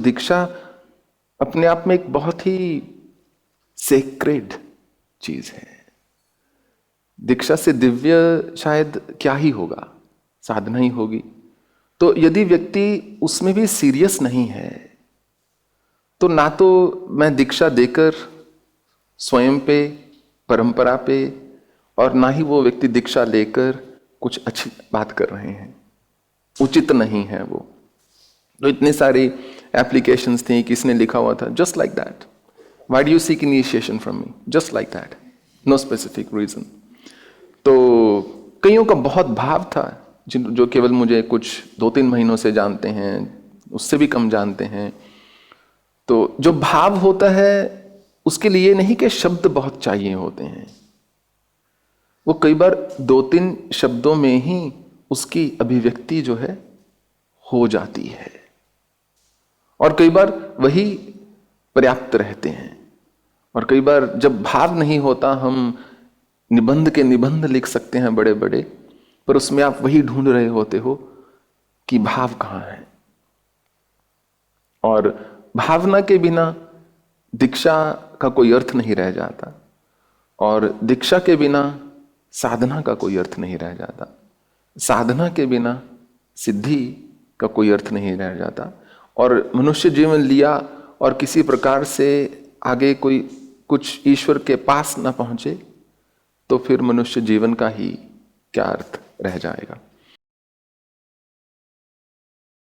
दीक्षा अपने आप में एक बहुत ही सेक्रेड चीज है। दीक्षा से दिव्य शायद क्या ही होगा, साधना ही होगी। तो यदि व्यक्ति उसमें भी सीरियस नहीं है तो ना तो मैं दीक्षा देकर स्वयं पे, परंपरा पे, और ना ही वो व्यक्ति दीक्षा लेकर कुछ अच्छी बात कर रहे हैं, उचित नहीं है वो। तो इतनी सारी एप्लीकेशंस थी, किसने लिखा हुआ था just like that, why do you seek initiation from me, just like that, no specific reason. तो कईयों का बहुत भाव था जो केवल मुझे कुछ 2-3 महीनों से जानते हैं, उससे भी कम जानते हैं। तो जो भाव होता है उसके लिए नहीं कि शब्द बहुत चाहिए होते हैं, वो कई बार 2-3 शब्दों में ही उसकी अभिव्यक्ति जो है हो जाती है, और कई बार वही पर्याप्त रहते हैं। और कई बार जब भाव नहीं होता, हम निबंध के निबंध लिख सकते हैं बड़े बड़े, पर उसमें आप वही ढूंढ रहे होते हो कि भाव कहाँ है। और भावना के बिना दीक्षा का कोई अर्थ नहीं रह जाता, और दीक्षा के बिना साधना का कोई अर्थ नहीं रह जाता, साधना के बिना सिद्धि का कोई अर्थ नहीं रह जाता। और मनुष्य जीवन लिया और किसी प्रकार से आगे कोई कुछ ईश्वर के पास ना पहुंचे तो फिर मनुष्य जीवन का ही क्या अर्थ रह जाएगा।